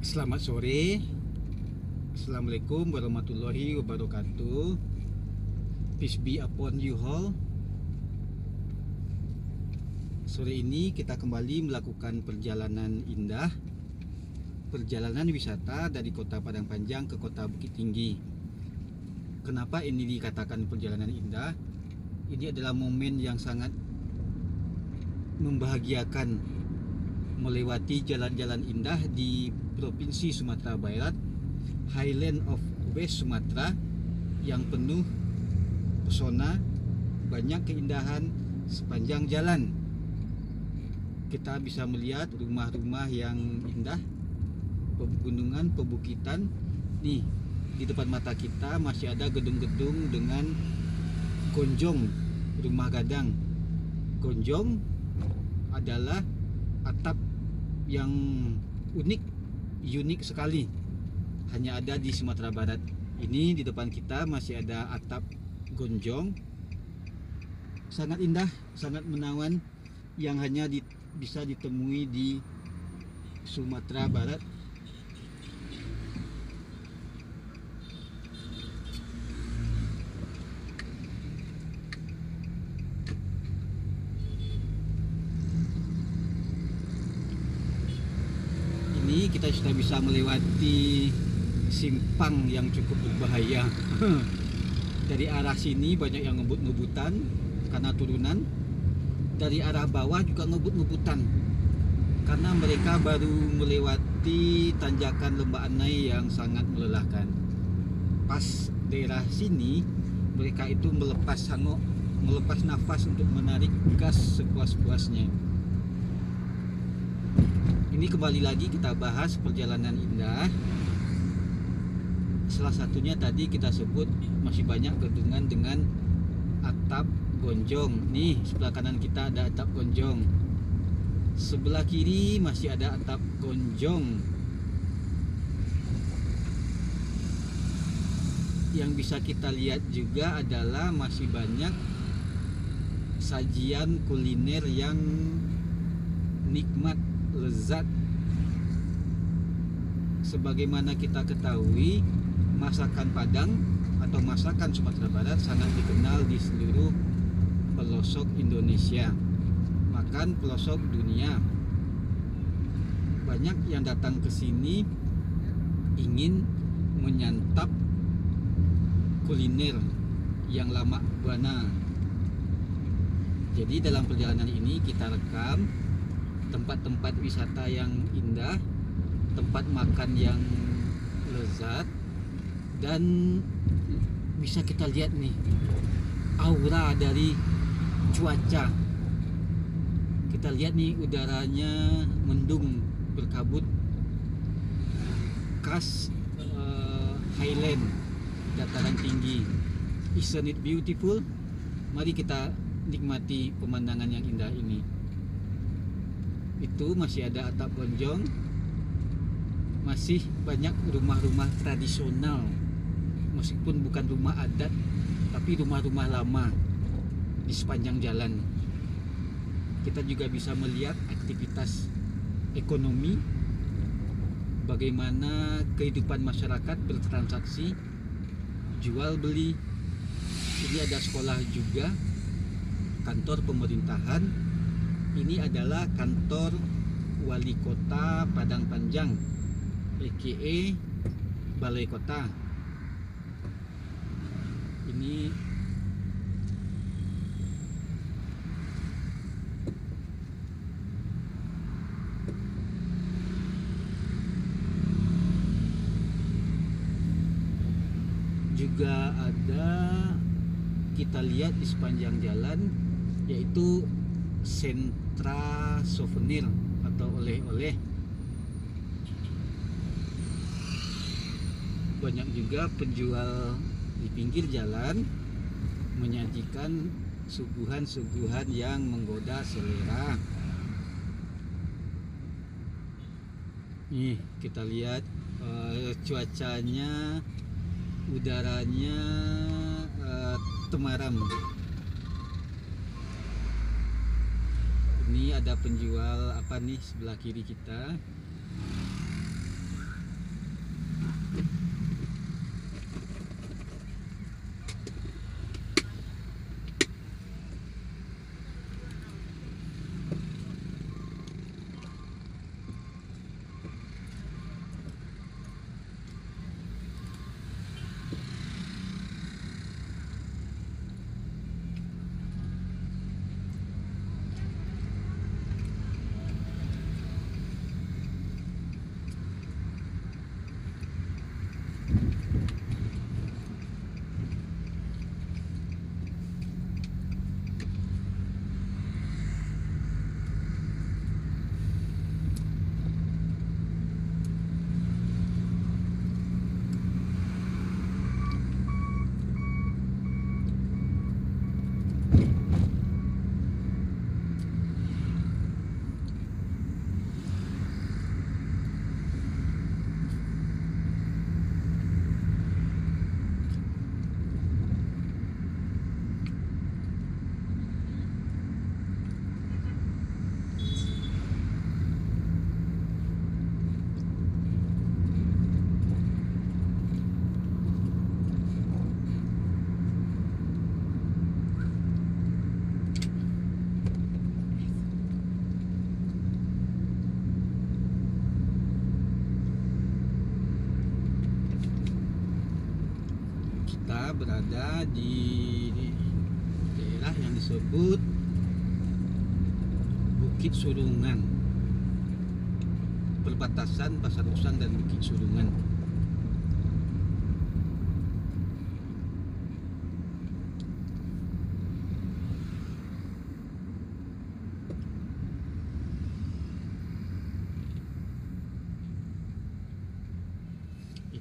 Selamat sore. Assalamualaikum warahmatullahi wabarakatuh. Peace be upon you all. Sore ini kita kembali melakukan perjalanan indah, perjalanan wisata dari kota Padang Panjang ke kota Bukit Tinggi. Kenapa ini dikatakan perjalanan indah? Ini adalah momen yang sangat membahagiakan, melewati jalan-jalan indah di Provinsi Sumatera Barat, Highland of West Sumatra, yang penuh pesona, banyak keindahan sepanjang jalan. Kita bisa melihat rumah-rumah yang indah, pegunungan, pebukitan. Nih, di depan mata kita masih ada gedung-gedung dengan gonjong, rumah gadang. Gonjong adalah atap yang unik sekali, hanya ada di Sumatera Barat. Ini di depan kita masih ada atap gonjong, sangat indah, sangat menawan, yang hanya bisa ditemui di Sumatera Barat. Ini kita sudah bisa melewati simpang yang cukup berbahaya. Dari arah sini banyak yang ngebut-ngebutan karena turunan. Dari arah bawah juga ngebut-ngebutan karena mereka baru melewati tanjakan Lembah Anai yang sangat melelahkan. Pas daerah sini mereka itu melepas nafas untuk menarik gas sepuas-puasnya. Ini kembali lagi kita bahas perjalanan indah. Salah satunya tadi kita sebut masih banyak gedungan dengan atap gonjong. Nih, sebelah kanan kita ada atap gonjong. Sebelah kiri masih ada atap gonjong. Yang bisa kita lihat juga adalah masih banyak sajian kuliner yang nikmat, lezat. Sebagaimana kita ketahui, masakan Padang atau masakan Sumatera Barat sangat dikenal di seluruh pelosok Indonesia, bahkan pelosok dunia. Banyak yang datang ke sini ingin menyantap kuliner yang lama buana. Jadi dalam perjalanan ini kita rekam tempat-tempat wisata yang indah, tempat makan yang lezat, dan bisa kita lihat nih aura dari cuaca. Kita lihat nih udaranya mendung berkabut, khas Highland, dataran tinggi. Isn't it beautiful? Mari kita nikmati pemandangan yang indah ini. Itu masih ada atap gonjong, masih banyak rumah-rumah tradisional, meskipun bukan rumah adat tapi rumah-rumah lama di sepanjang jalan. Kita juga bisa melihat aktivitas ekonomi, bagaimana kehidupan masyarakat bertransaksi, jual beli. Ini ada sekolah juga, kantor pemerintahan. Ini adalah kantor Wali Kota Padang Panjang, aka Balai Kota. Ini juga ada, kita lihat di sepanjang jalan, yaitu sentra souvenir atau oleh-oleh. Banyak juga penjual di pinggir jalan menyajikan suguhan-suguhan yang menggoda selera. Nih, kita lihat cuacanya, udaranya temaram. Ini ada penjual apa nih sebelah kiri kita. Kita berada di daerah yang disebut Bukit Surungan, perbatasan Pasar Usang dan Bukit Surungan.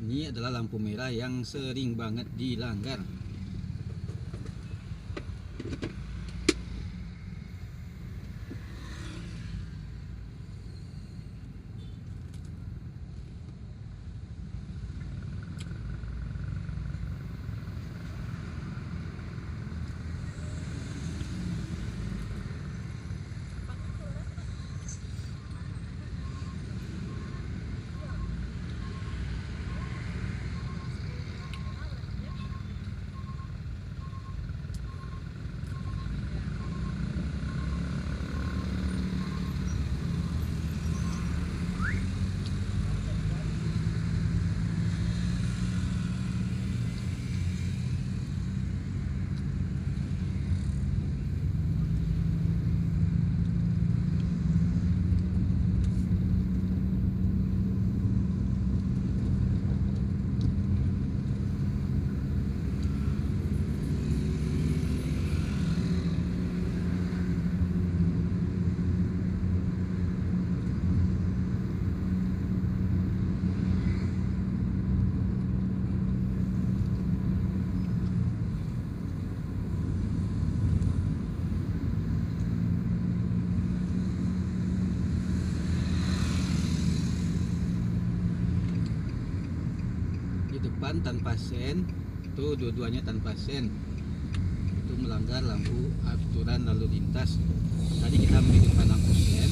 Ini adalah lampu merah yang sering banget dilanggar. Depan tanpa sen, itu dua-duanya tanpa sen, itu melanggar lampu aturan lalu lintas. Tadi kita menghidupkan lampu sen,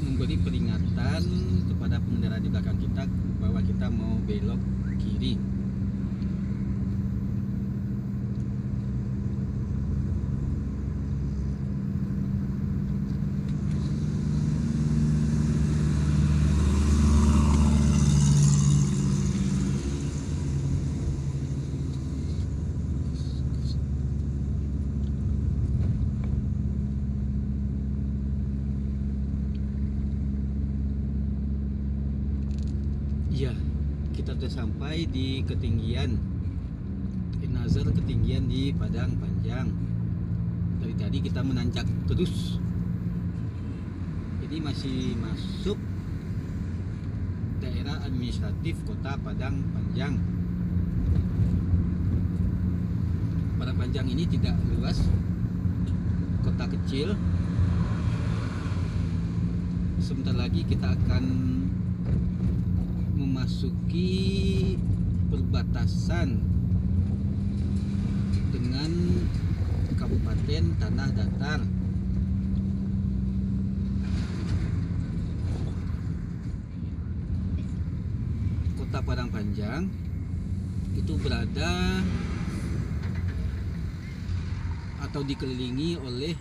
memberi peringatan kepada pengendara di belakang kita bahwa kita mau belok kiri. Ya, kita sudah sampai di ketinggian Nazar, ketinggian di Padang Panjang. Dari tadi kita menanjak terus. Ini masih masuk daerah administratif Kota Padang Panjang. Padang Panjang ini tidak luas, kota kecil. Sebentar lagi kita akan memasuki perbatasan dengan Kabupaten Tanah Datar. Kota Kota Padang Panjang itu berada atau dikelilingi oleh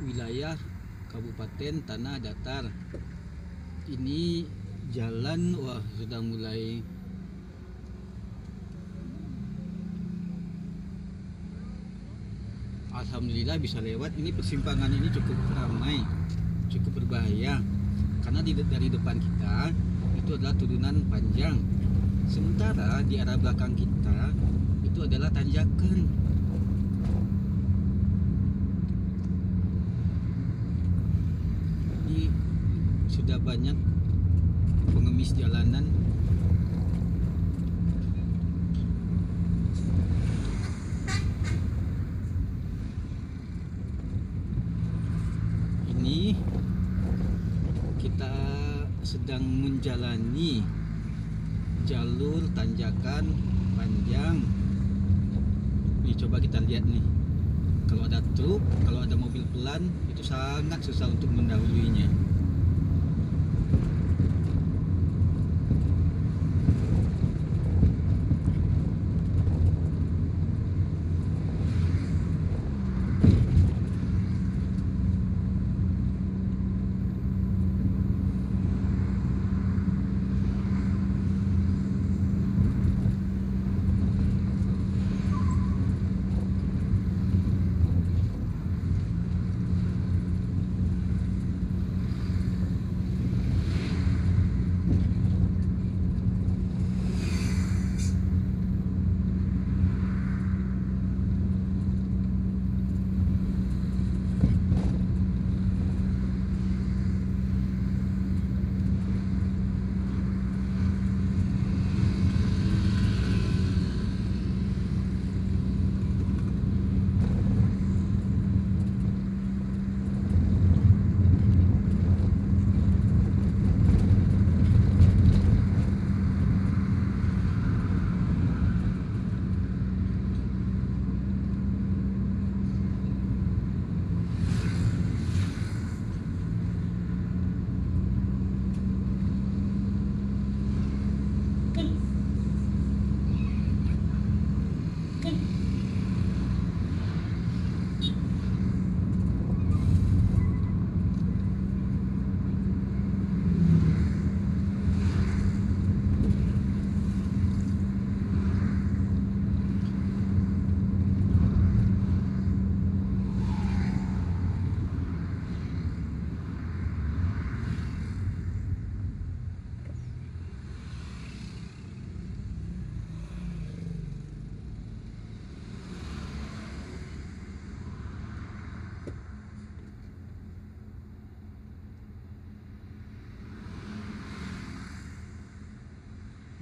wilayah Kabupaten Tanah Datar. Ini jalan sudah mulai alhamdulillah bisa lewat. Ini persimpangan ini cukup ramai, cukup berbahaya karena dari depan kita itu adalah turunan panjang, sementara di arah belakang kita itu adalah tanjakan. Ini sudah banyak pengemis jalanan. Ini kita sedang menjalani jalur tanjakan panjang. Nih coba kita lihat nih. Kalau ada truk, kalau ada mobil pelan, itu sangat susah untuk mendahuluinya.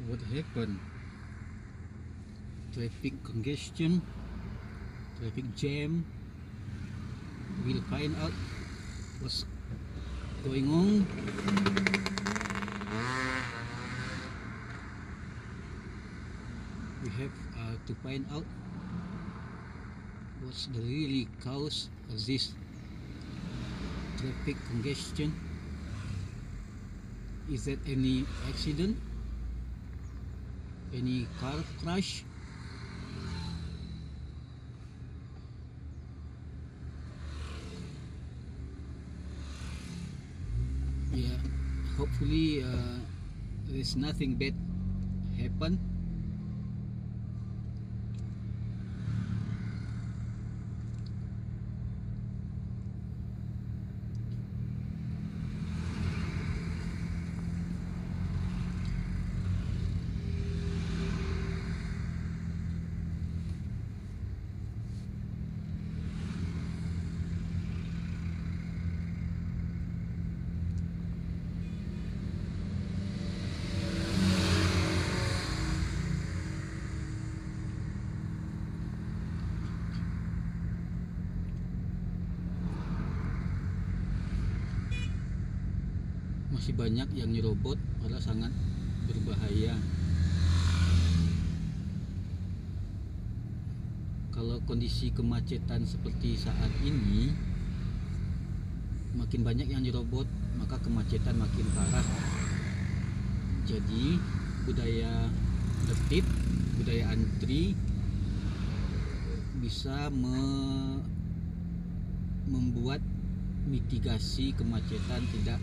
What happened? Traffic congestion, traffic jam. We'll find out what's going on. We have to find out what's the really cause of this traffic congestion. Is that any accident? Any car crash? Yeah, hopefully there's nothing bad happen. Masih banyak yang nyerobot, malah sangat berbahaya. Kalau kondisi kemacetan seperti saat ini, makin banyak yang nyerobot, maka kemacetan makin parah. Jadi budaya tertib, budaya antri bisa membuat mitigasi kemacetan tidak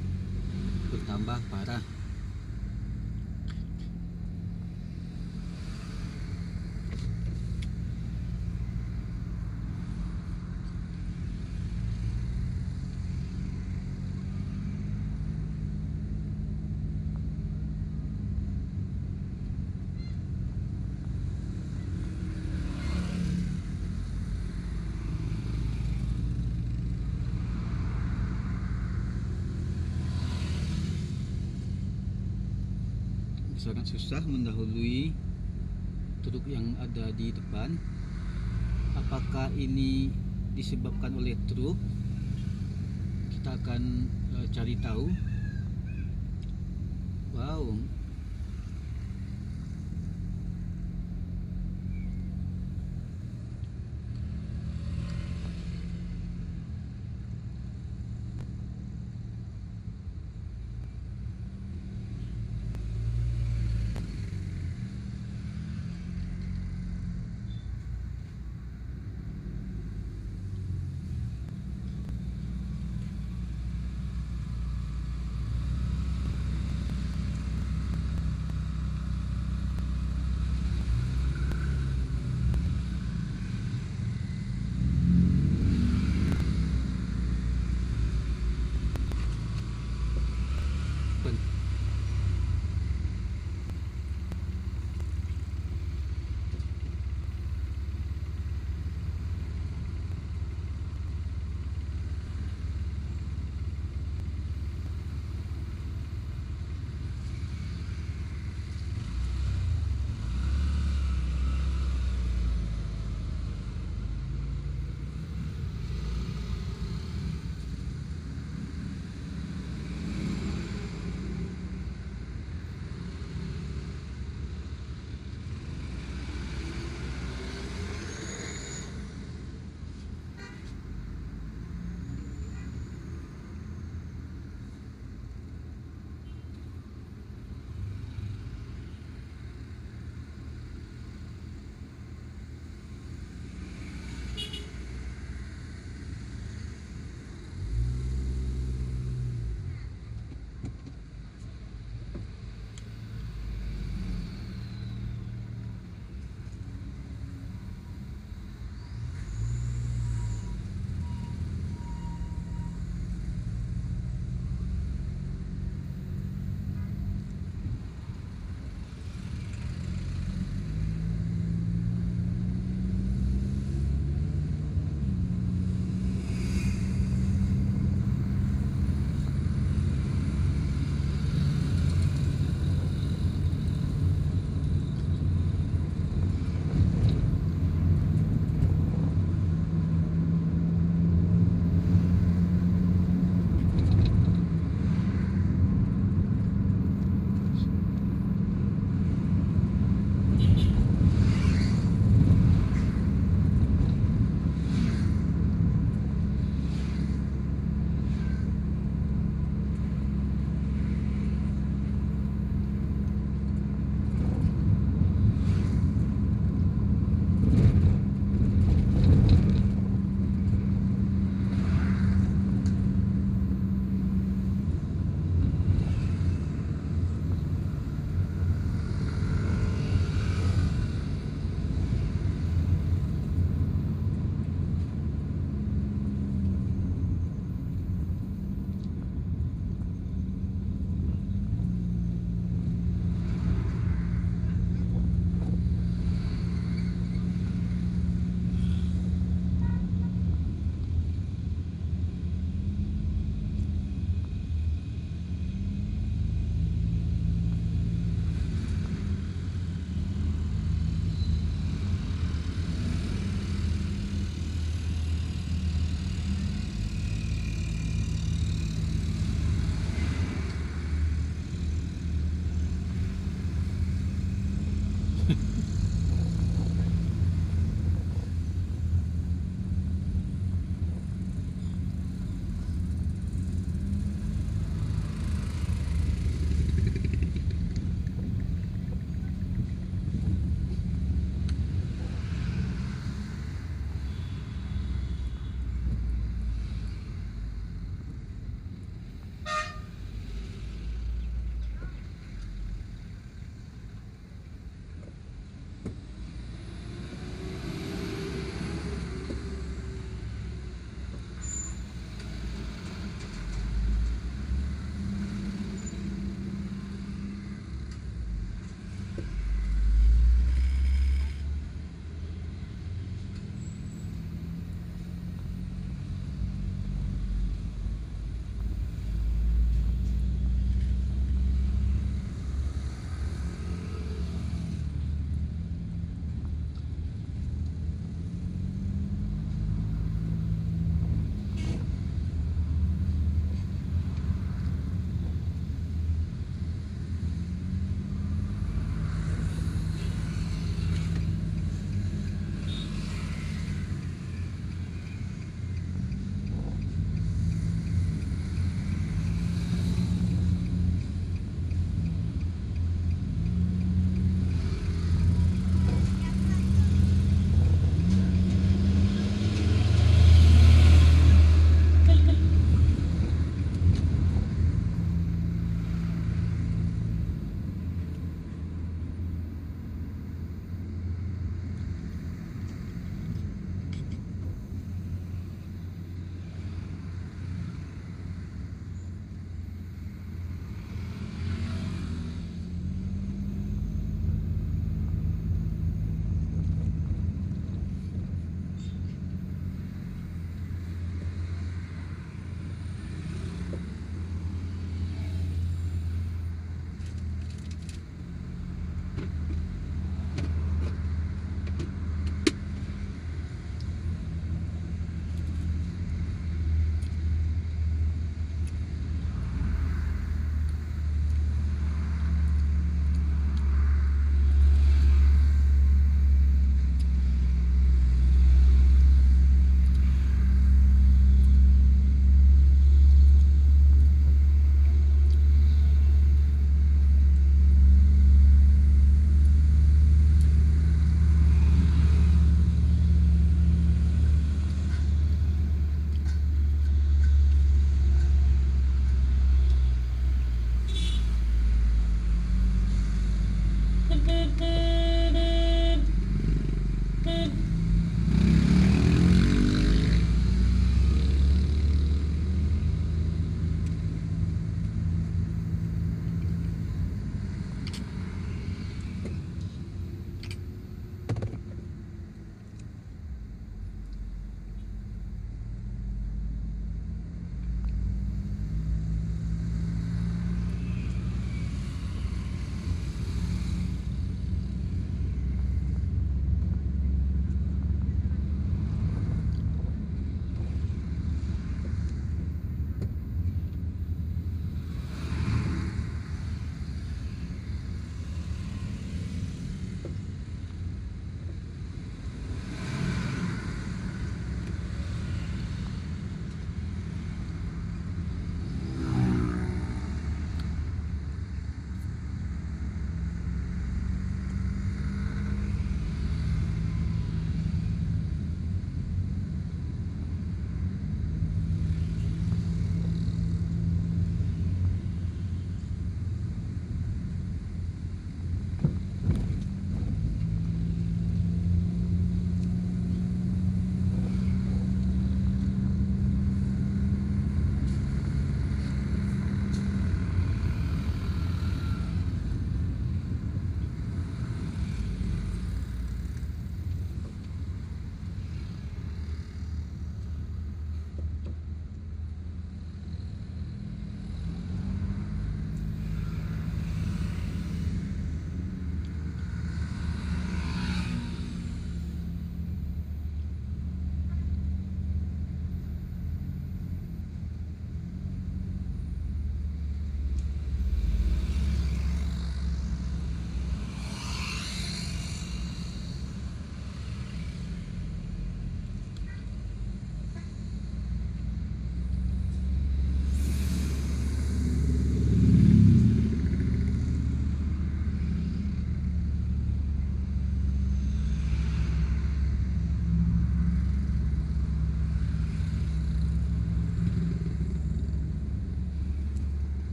bertambah parah. Sangat susah mendahului truk yang ada di depan. Apakah ini disebabkan oleh truk? Kita akan cari tahu. Wow,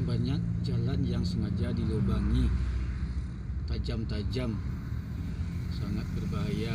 banyak jalan yang sengaja dilubangi, tajam-tajam, sangat berbahaya.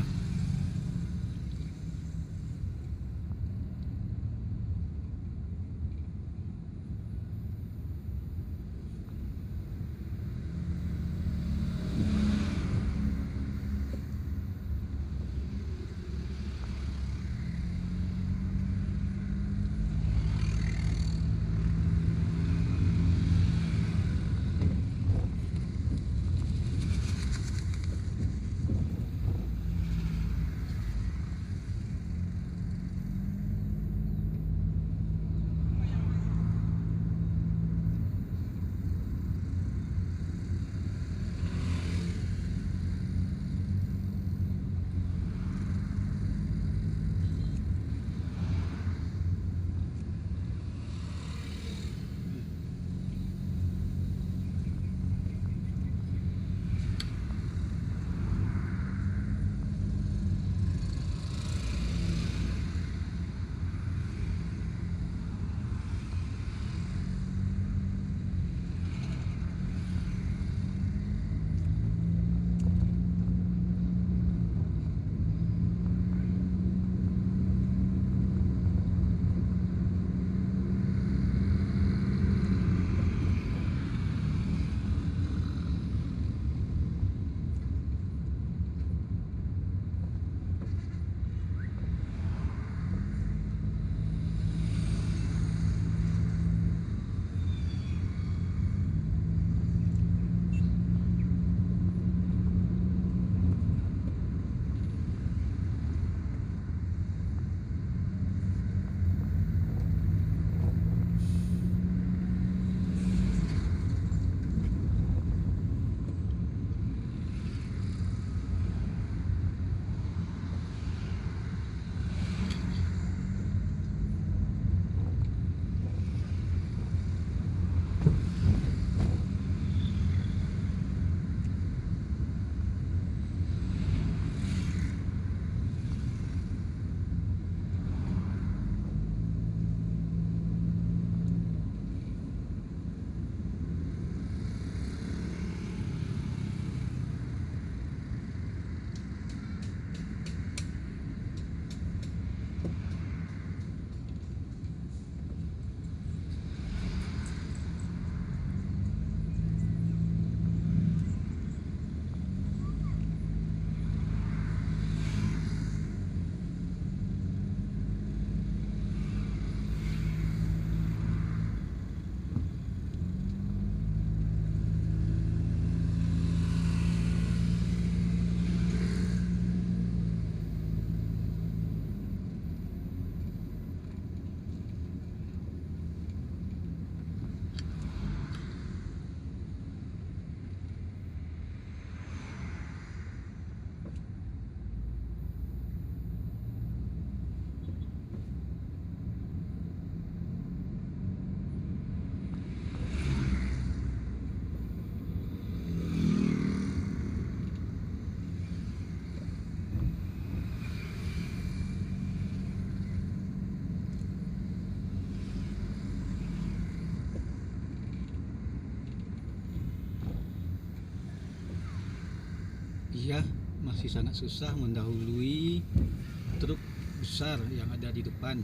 Iya, masih sangat susah mendahului truk besar yang ada di depan.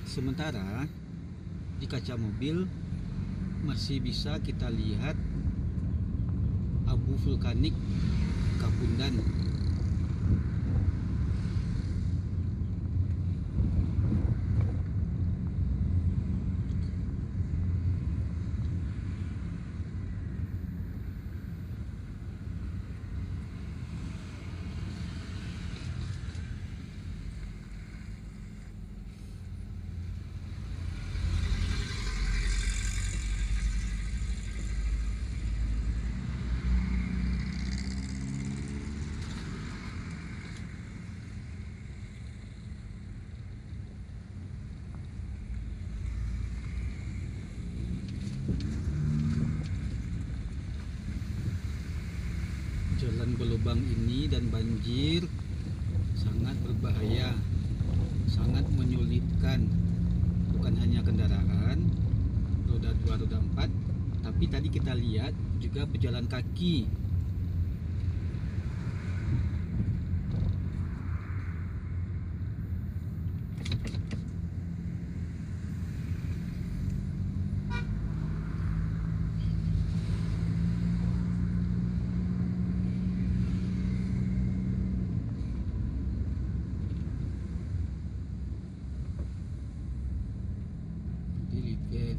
Sementara di kaca mobil masih bisa kita lihat abu vulkanik Kapundan. Jalan berlubang ini dan banjir sangat berbahaya, sangat menyulitkan bukan hanya kendaraan roda 2 roda 4. Tapi tadi kita lihat juga pejalan kaki. Dilihat.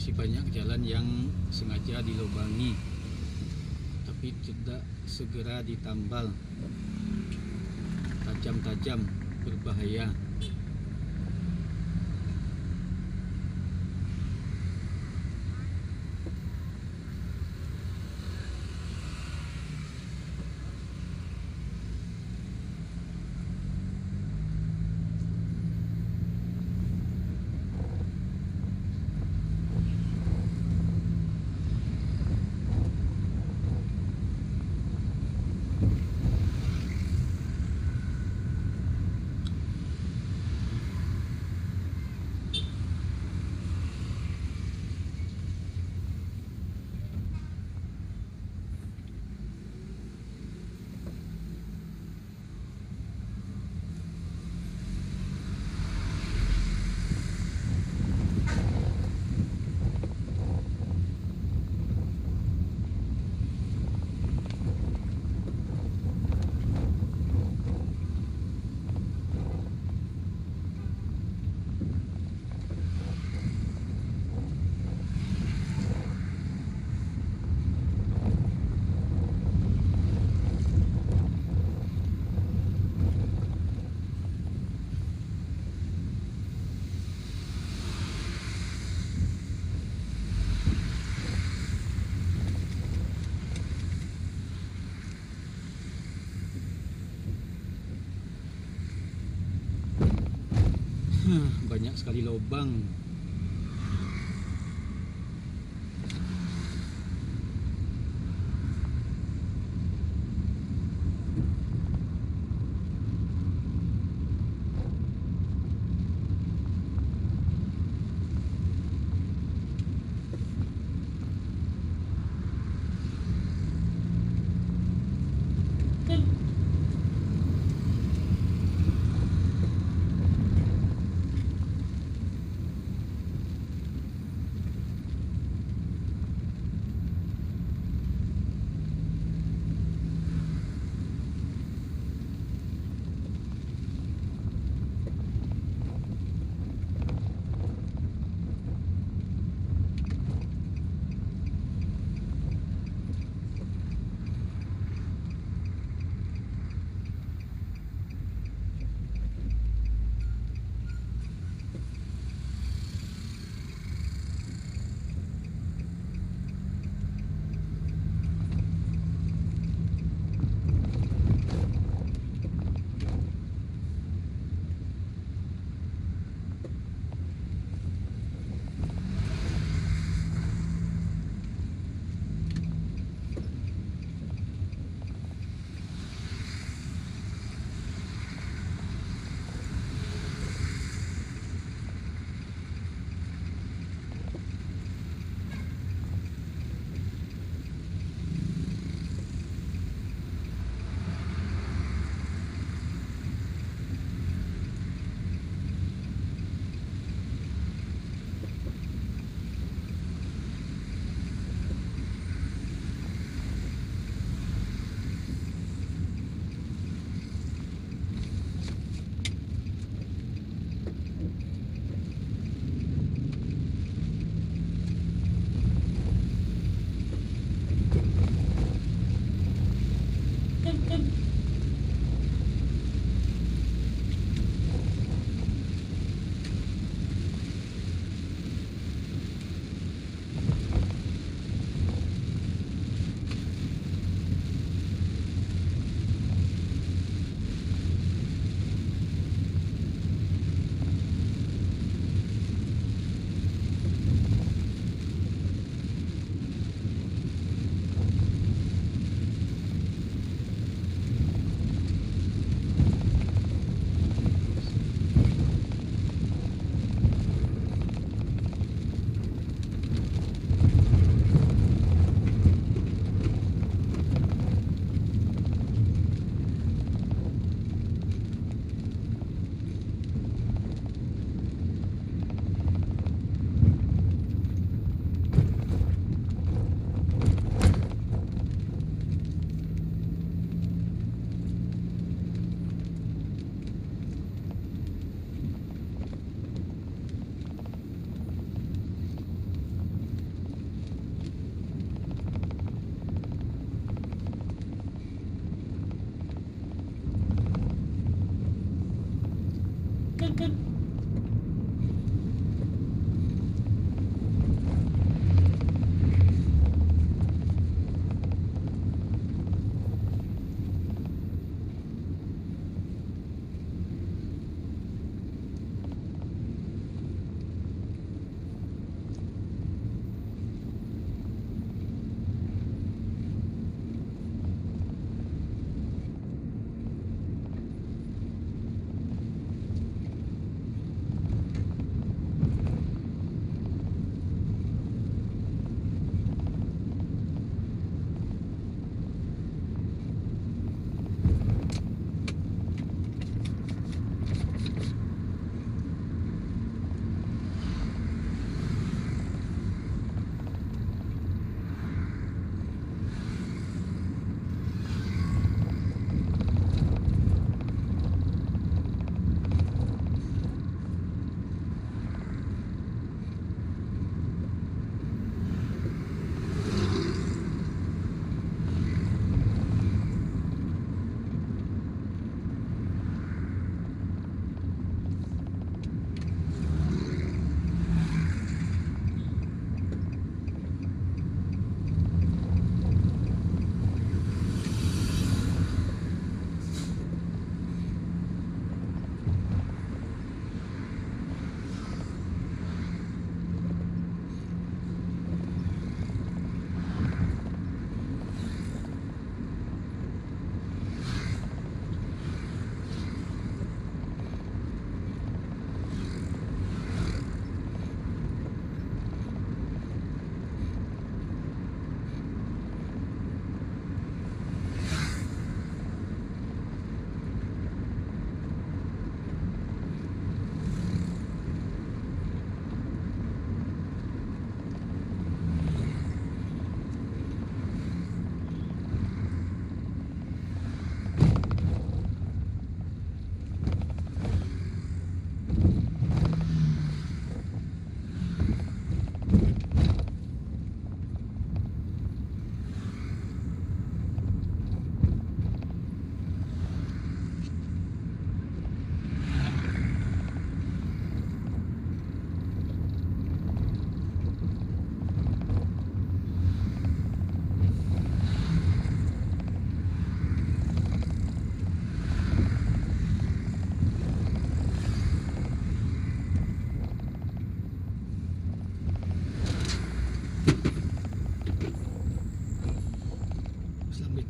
Masih banyak jalan yang sengaja dilubangi tapi tidak segera ditambal. Tajam-tajam, berbahaya. Banyak sekali lubang.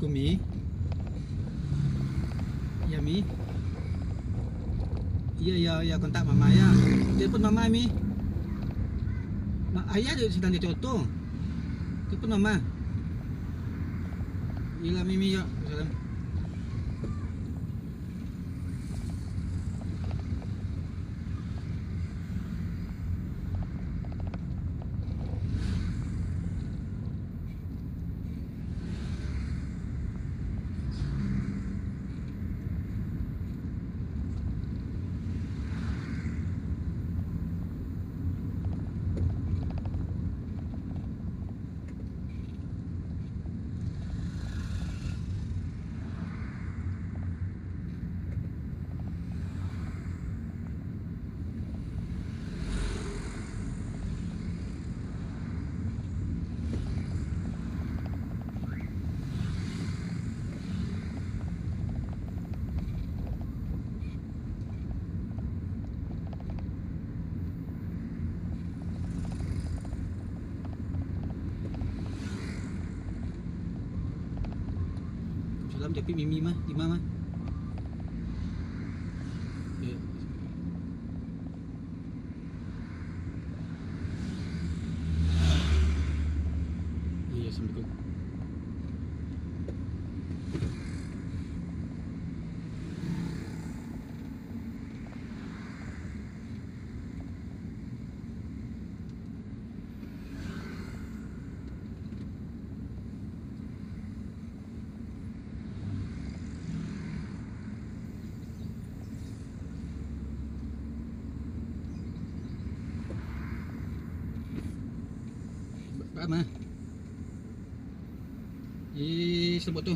Assalamualaikum Mi. Ya Mi. Ya kontak mama ya. Telepon mama Mi. Ayah sedang di auto. Telepon mama. Yalah Mimi ya. Salam. Salam tapi Mimi mah, di mana? Ya. Iya, Assalamualaikum. Pak mah. Sebut tu.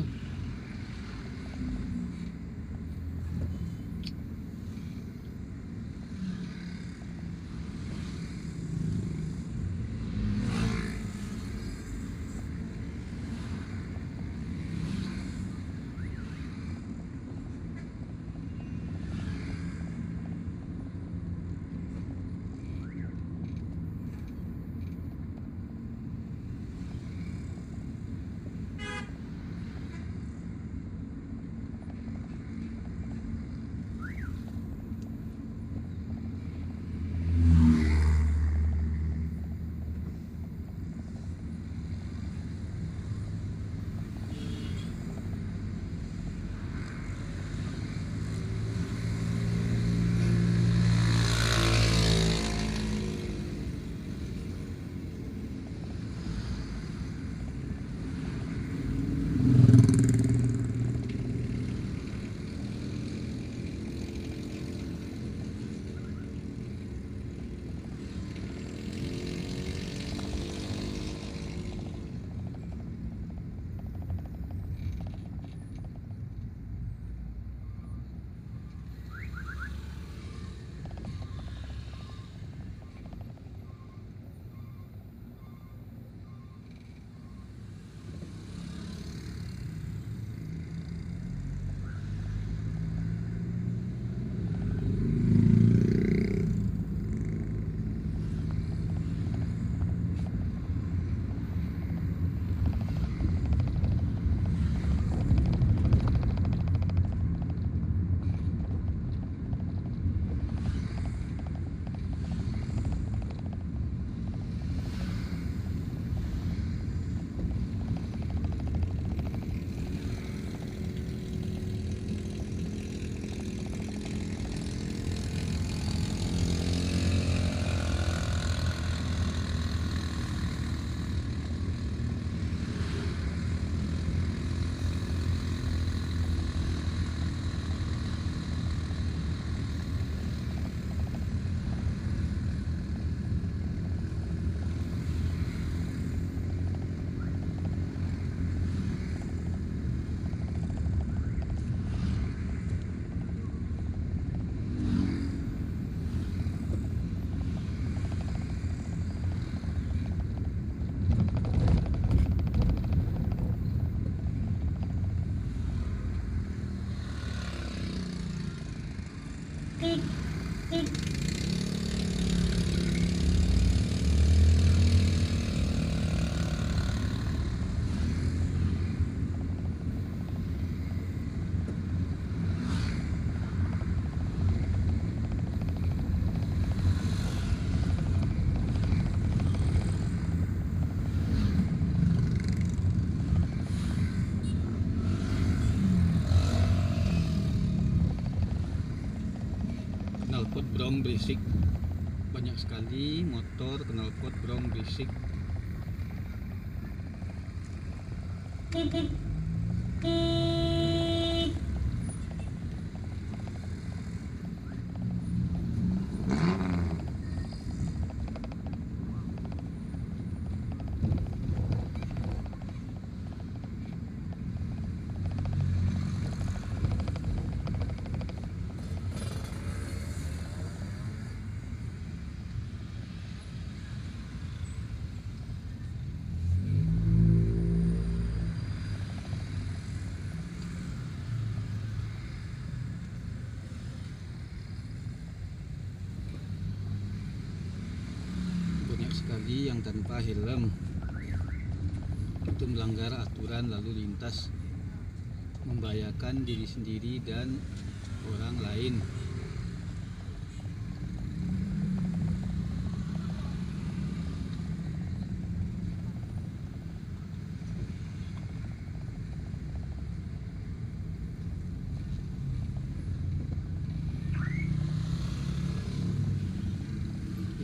knalpot brong berisik, banyak sekali motor knalpot brong berisik. Banyak sekali yang tanpa helm, itu melanggar aturan lalu lintas, membahayakan diri sendiri dan orang lain.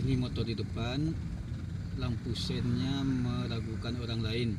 Ini motor di depan, lampu sennya meragukan orang lain.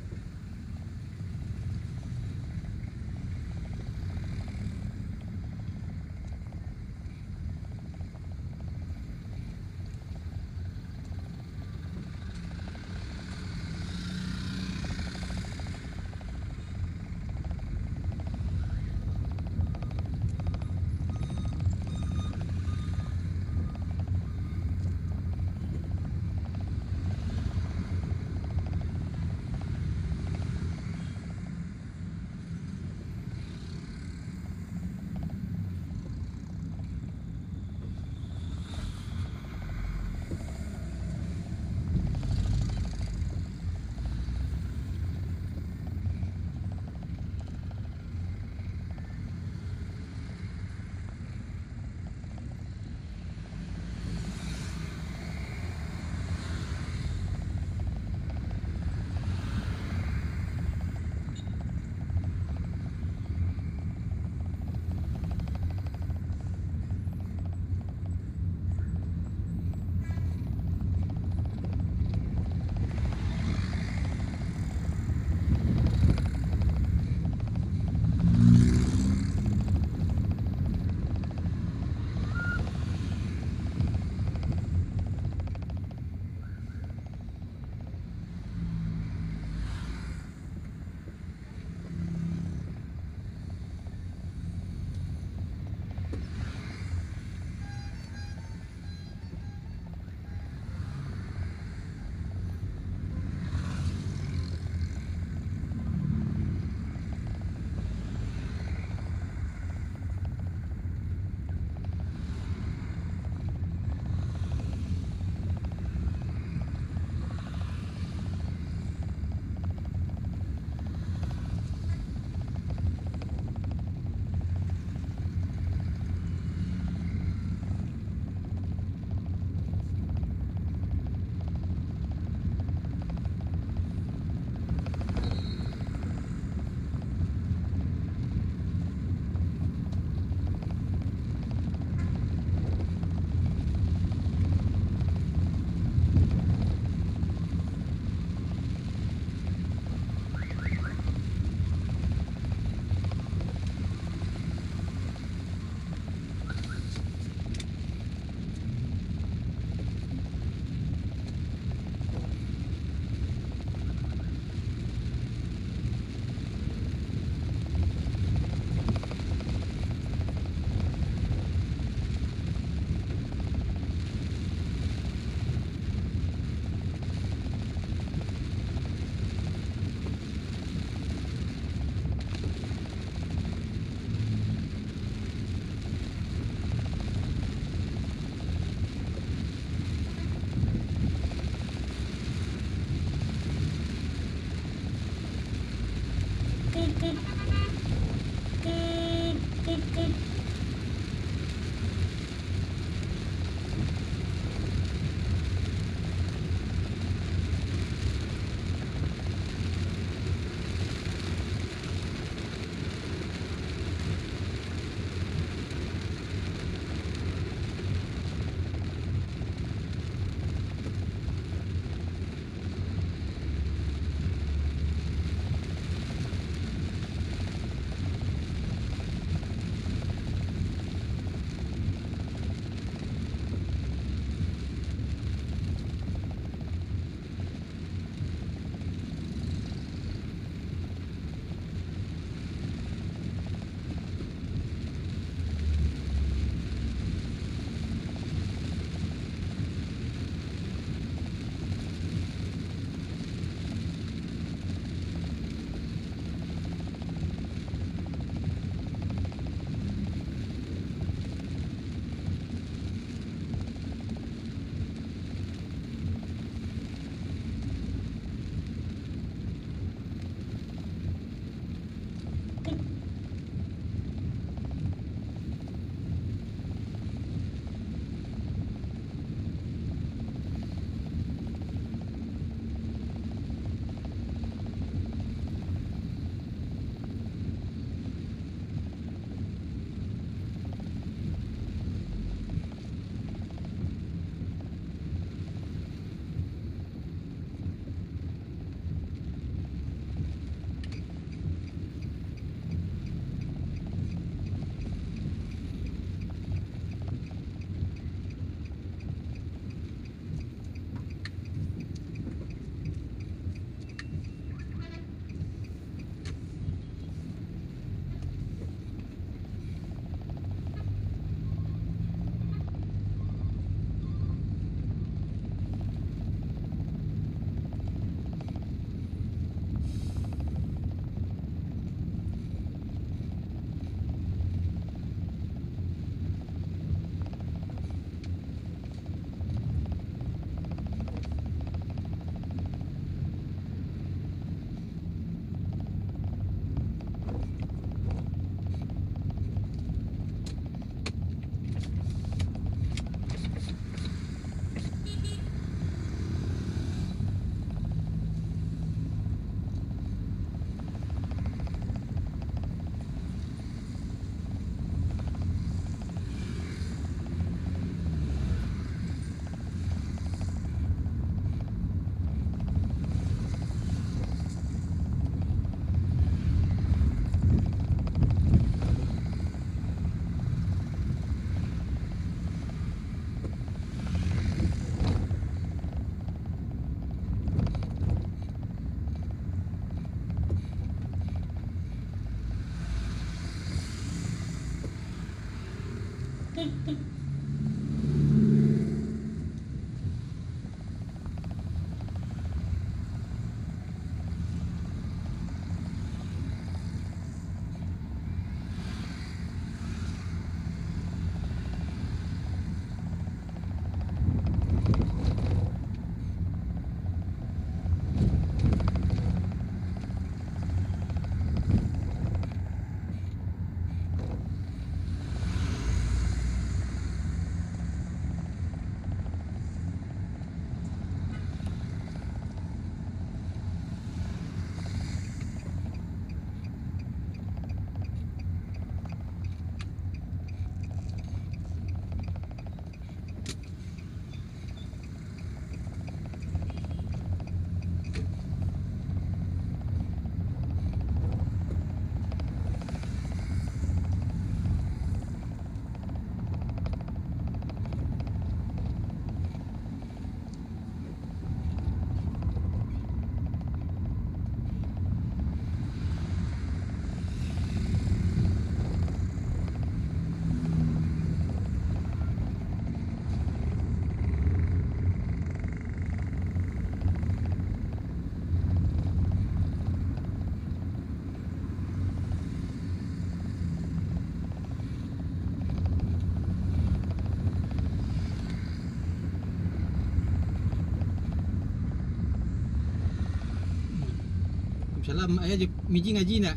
Salam ayah je Miji ngaji nak?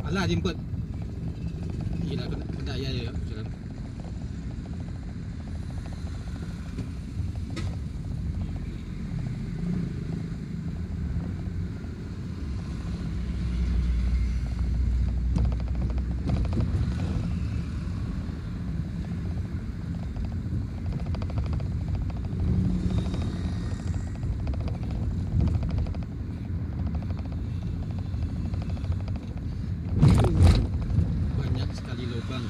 Alah jemput. Yelah kena ayah je. Salam. Banyak sekali lubang.